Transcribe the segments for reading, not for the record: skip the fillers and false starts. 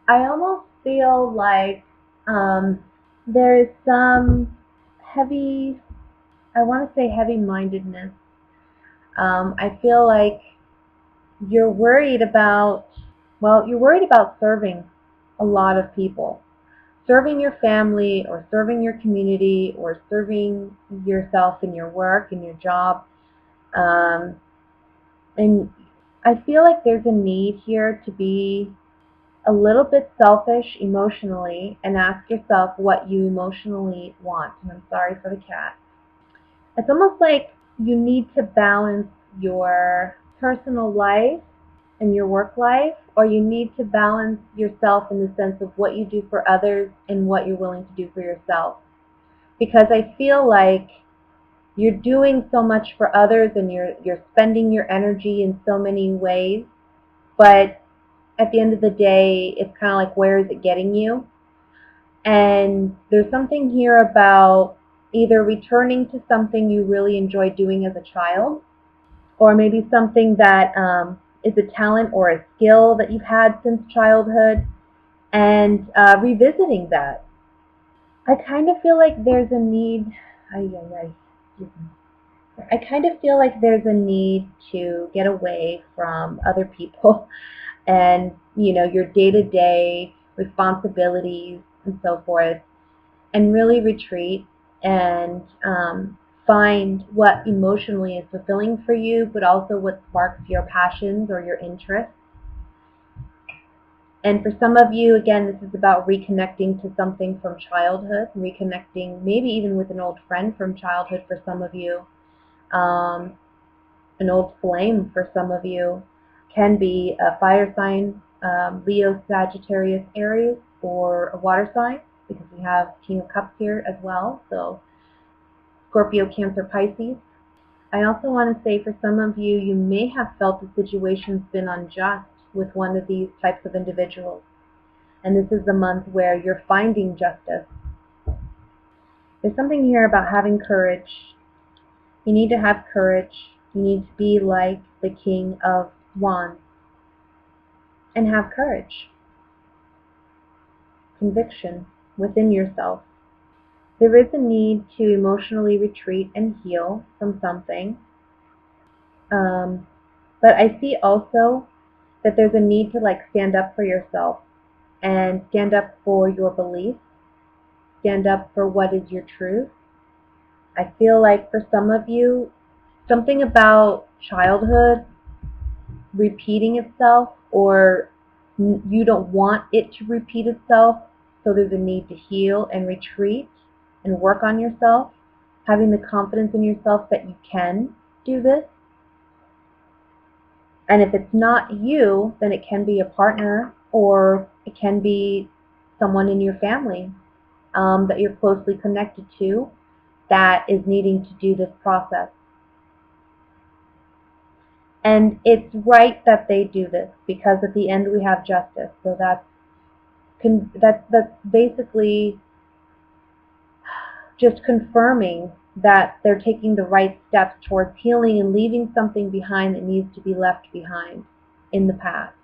I almost feel like um, there is some heavy, I want to say heavy-mindedness. I feel like you're worried about, well, you're worried about serving a lot of people, serving your family or serving your community or serving yourself in your work, in your job. Um, and I feel like there's a need here to be a little bit selfish emotionally and ask yourself what you emotionally want. And I'm sorry for the cat. It's almost like you need to balance your personal life and your work life, or you need to balance yourself in the sense of what you do for others and what you're willing to do for yourself. Because I feel like you're doing so much for others and you're spending your energy in so many ways, but at the end of the day, it's kind of like, where is it getting you? And there's something here about either returning to something you really enjoyed doing as a child, or maybe something that is a talent or a skill that you've had since childhood, and revisiting that. I kind of feel like there's a need. Ay, ay, ay, excuse me. I kind of feel like there's a need to get away from other people and your day-to-day responsibilities and so forth, and really retreat and find what emotionally is fulfilling for you, but also what sparks your passions or your interests. And for some of you, again, this is about reconnecting to something from childhood, reconnecting maybe even with an old friend from childhood for some of you, um, an old flame for some of you, can be a fire sign, Leo, Sagittarius, Aries, or a water sign, because we have King of Cups here as well. So Scorpio, Cancer, Pisces. I also want to say for some of you, you may have felt the situation's been unjust with one of these types of individuals. And this is the month where you're finding justice. There's something here about having courage. You need to have courage. You need to be like the King of Wands and have courage, conviction within yourself. There is a need to emotionally retreat and heal from something. Um, but I see also that there's a need to stand up for yourself and stand up for your beliefs, stand up for what is your truth. I feel like for some of you, something about childhood repeating itself, or you don't want it to repeat itself, so there's a need to heal and retreat and work on yourself, having the confidence in yourself that you can do this. And if it's not you, then it can be a partner, or it can be someone in your family that you're closely connected to that is needing to do this process. And it's right that they do this, because at the end we have justice. So that's basically just confirming that they're taking the right steps towards healing and leaving something behind that needs to be left behind in the past.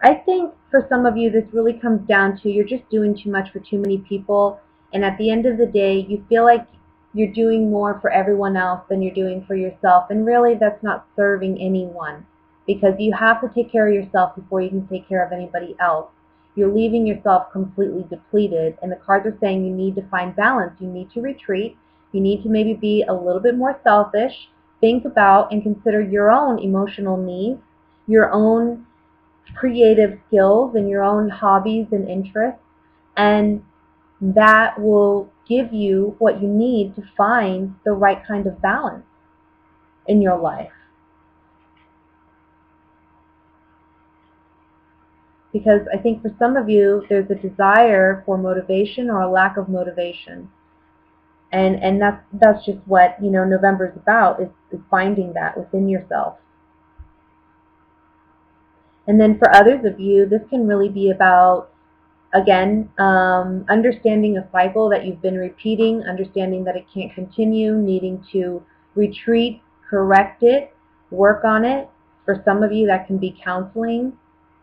I think for some of you, this really comes down to you're just doing too much for too many people, and at the end of the day, you feel like you're doing more for everyone else than you're doing for yourself, and really that's not serving anyone, because you have to take care of yourself before you can take care of anybody else. You're leaving yourself completely depleted, and the cards are saying you need to find balance. You need to retreat. You need to maybe be a little bit more selfish, think about and consider your own emotional needs, your own creative skills and your own hobbies and interests, and that will give you what you need to find the right kind of balance in your life. Because I think for some of you, there's a desire for motivation or a lack of motivation. And that's just what November is about, is finding that within yourself. And then for others of you, this can really be about, again, understanding a cycle that you've been repeating, understanding that it can't continue, needing to retreat, correct it, work on it. For some of you, that can be counseling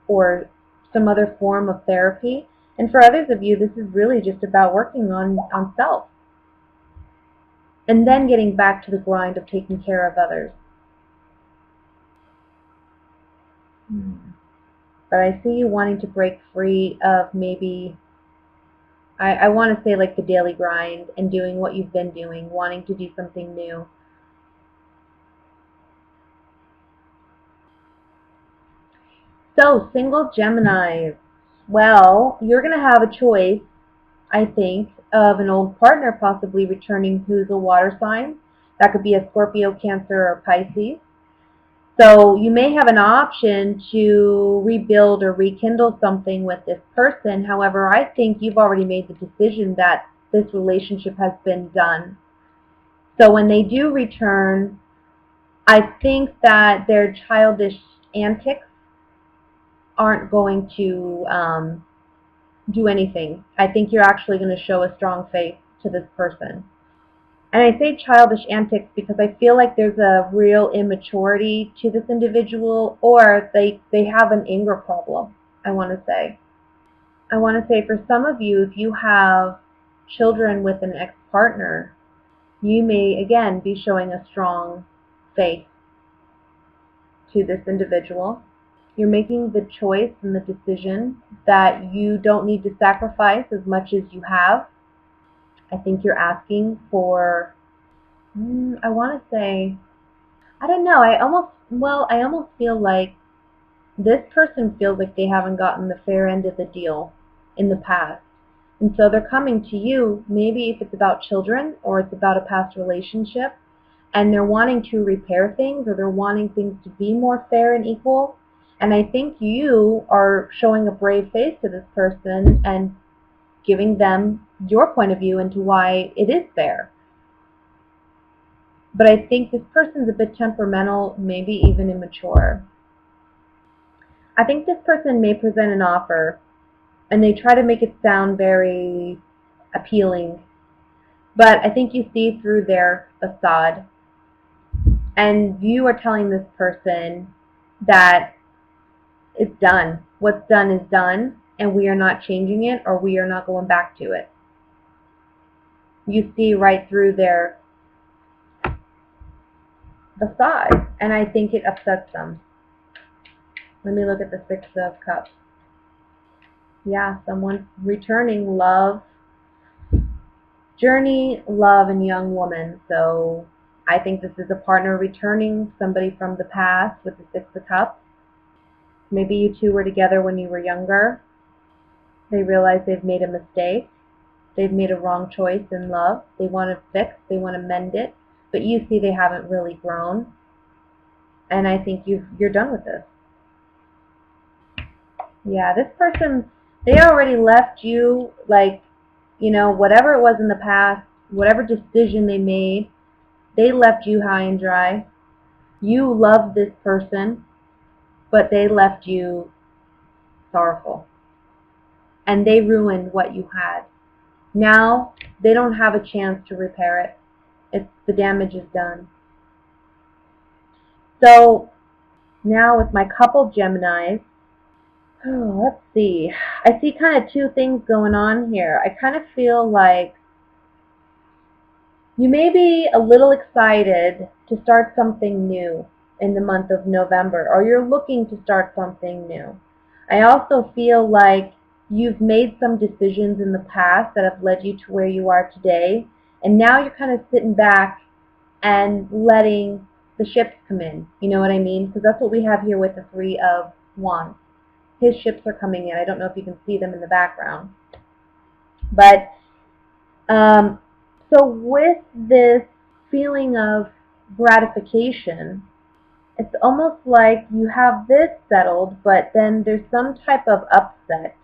or some other form of therapy. And for others of you, this is really just about working on self and then getting back to the grind of taking care of others. But I see you wanting to break free of maybe, I want to say like the daily grind and doing what you've been doing, wanting to do something new. So, single Geminis. Well, you're going to have a choice, I think, of an old partner possibly returning who's a water sign. That could be a Scorpio, Cancer, or Pisces. So you may have an option to rebuild or rekindle something with this person. However, I think you've already made the decision that this relationship has been done. So when they do return, I think that their childish antics aren't going to do anything. I think you're actually going to show a strong face to this person. And I say childish antics because I feel like there's a real immaturity to this individual, or they have an anger problem, I want to say. I want to say for some of you, if you have children with an ex-partner, you may, again, be showing a strong face to this individual. You're making the choice and the decision that you don't need to sacrifice as much as you have. I think you're asking for, I want to say, I don't know. I almost feel like this person feels like they haven't gotten the fair end of the deal in the past. And so they're coming to you, maybe if it's about children or it's about a past relationship, and they're wanting to repair things or they're wanting things to be more fair and equal. And I think you are showing a brave face to this person and giving them your point of view into why it is fair. But I think this person's a bit temperamental, maybe even immature. I think this person may present an offer and they try to make it sound very appealing, but I think you see through their facade. And you are telling this person that it's done. What's done is done, and we are not changing it or we are not going back to it. You see right through their facade, and I think it upsets them. Let me look at the Six of Cups. Yeah, someone returning, love, journey, love, and young woman. So I think this is a partner returning, somebody from the past with the Six of Cups. Maybe you two were together when you were younger. They realize they've made a mistake. They've made a wrong choice in love. They want to fix, they want to mend it. But you see they haven't really grown. And I think you're done with this. Yeah, this person, they already left you, like, whatever it was in the past, whatever decision they made, they left you high and dry. You loved this person, but they left you sorrowful. And they ruined what you had. Now, they don't have a chance to repair it. The damage is done. So, now with my couple Geminis, let's see. I see kind of two things going on here. I kind of feel like you may be a little excited to start something new in the month of November, or you're looking to start something new. I also feel like you've made some decisions in the past that have led you to where you are today, and now you're kind of sitting back and letting the ships come in. You know what I mean? Because that's what we have here with the Three of Wands. His ships are coming in. I don't know if you can see them in the background. But so with this feeling of gratification, it's almost like you have this settled, but then there's some type of upset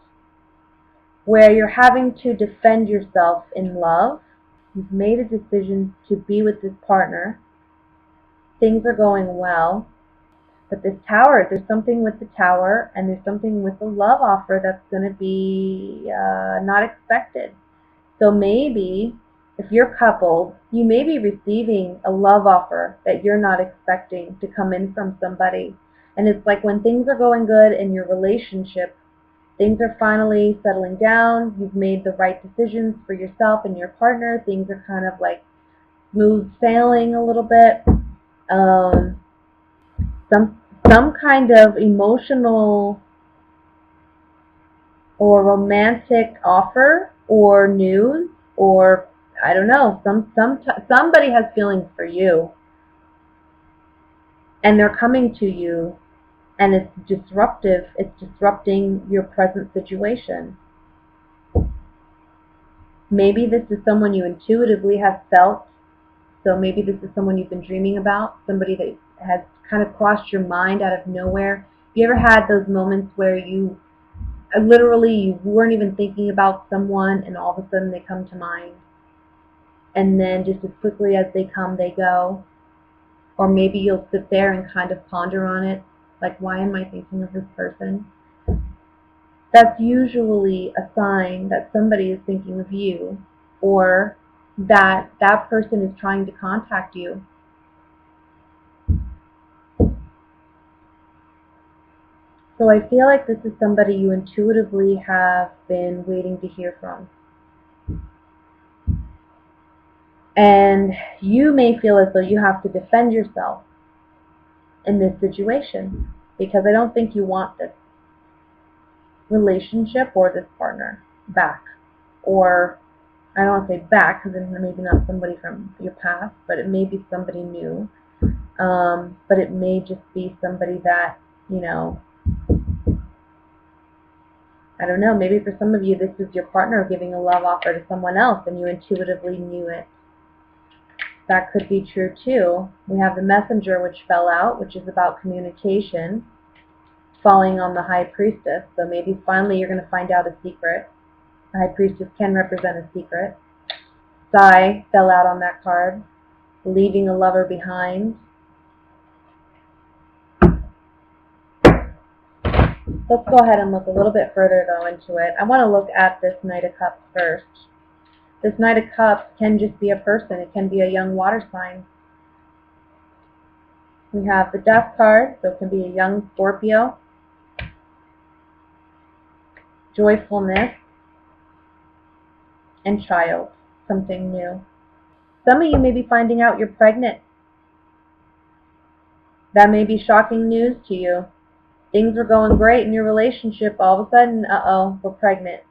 where you're having to defend yourself in love. You've made a decision to be with this partner. Things are going well. But this tower, there's something with the tower, and there's something with the love offer that's going to be not expected. So maybe if you're coupled, you may be receiving a love offer that you're not expecting to come in from somebody. And it's like when things are going good in your relationship, Things are finally settling down. You've made the right decisions for yourself and your partner. Things are kind of like smooth sailing a little bit. Um, some kind of emotional or romantic offer or news, or I don't know, somebody has feelings for you and they're coming to you, and it's disruptive. It's disrupting your present situation. Maybe this is someone you intuitively have felt. So maybe this is someone you've been dreaming about, somebody that has kind of crossed your mind out of nowhere. Have you ever had those moments where you literally you weren't even thinking about someone and all of a sudden they come to mind, and then just as quickly as they come, they go? Or maybe you'll sit there and kind of ponder on it, like, why am I thinking of this person? That's usually a sign that somebody is thinking of you, or that that person is trying to contact you. So I feel like this is somebody you intuitively have been waiting to hear from. And you may feel as though you have to defend yourself in this situation, because I don't think you want this relationship or this partner back. Or I don't want to say back, because it's maybe not somebody from your past, but it may be somebody new. But it may just be somebody that, you know, I don't know, maybe for some of you this is your partner giving a love offer to someone else and you intuitively knew it. That could be true too. We have the Messenger, which fell out, which is about communication, falling on the High Priestess. So maybe finally you're going to find out a secret. The High Priestess can represent a secret. Sigh fell out on that card, leaving a lover behind. Let's go ahead and look a little bit further though into it. I want to look at this Knight of Cups first. This Knight of Cups can just be a person. It can be a young water sign. We have the Death card, so it can be a young Scorpio. Joyfulness and child, something new. Some of you may be finding out you're pregnant. That may be shocking news to you. Things were going great in your relationship. All of a sudden, uh-oh, we're pregnant.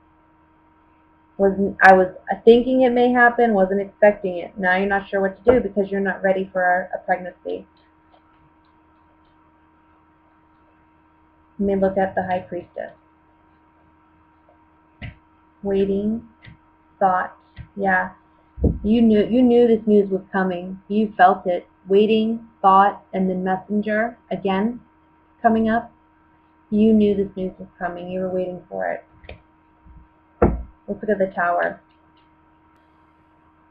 I was thinking it may happen, wasn't expecting it. Now you're not sure what to do because you're not ready for a pregnancy. You may look at the High Priestess. Waiting, thought, yeah. You knew this news was coming. You felt it. Waiting, thought, and then Messenger again coming up. You knew this news was coming. You were waiting for it. Let's look at the Tower.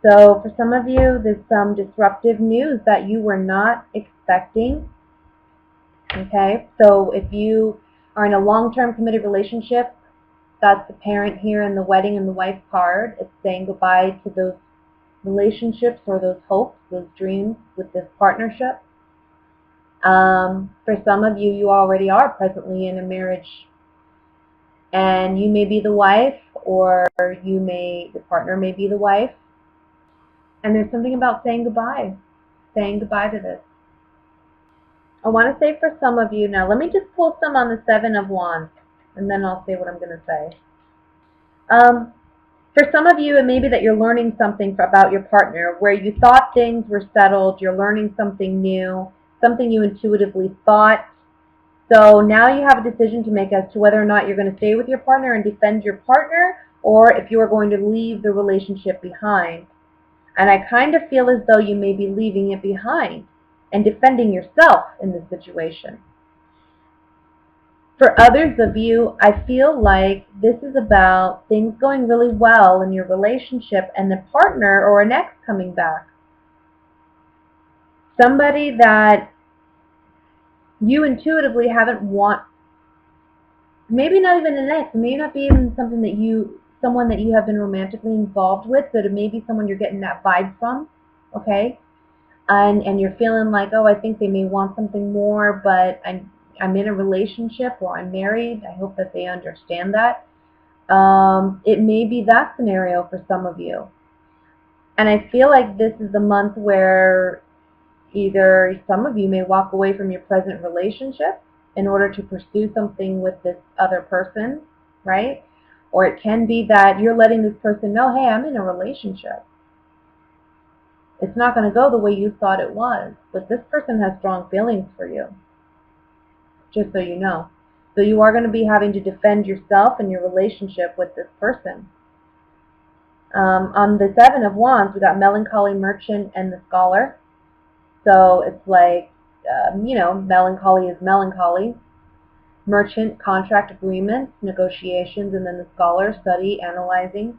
So for some of you, there's some disruptive news that you were not expecting. Okay, so if you are in a long-term committed relationship, that's the parent here in the wedding and the wife card. It's saying goodbye to those relationships or those hopes, those dreams with this partnership. For some of you, you already are presently in a marriage, and you may be the wife, or the partner may be the wife. And there's something about saying goodbye to this. I want to say for some of you now, let me just pull some on the Seven of Wands, and then I'll say what I'm going to say. For some of you, it may be that you're learning something about your partner, where you thought things were settled, you're learning something new, something you intuitively thought. So now you have a decision to make as to whether or not you're going to stay with your partner and defend your partner, or if you are going to leave the relationship behind. And I kind of feel as though you may be leaving it behind and defending yourself in this situation. For others of you, I feel like this is about things going really well in your relationship and the partner or an ex coming back. Somebody that you intuitively haven't maybe not even an ex, maybe not be even someone that you have been romantically involved with, but it may be someone you're getting that vibe from, okay? And you're feeling like, oh, I think they may want something more, but I'm in a relationship or I'm married. I hope that they understand that. It may be that scenario for some of you. And I feel like this is the month where either some of you may walk away from your present relationship in order to pursue something with this other person, right? Or it can be that you're letting this person know, hey, I'm in a relationship. It's not going to go the way you thought it was, but this person has strong feelings for you, just so you know. So you are going to be having to defend yourself and your relationship with this person. On the Seven of Wands, we got melancholy, merchant, and the scholar. So it's like, melancholy is melancholy. Merchant, contract agreements, negotiations, and then the scholar, study, analyzing.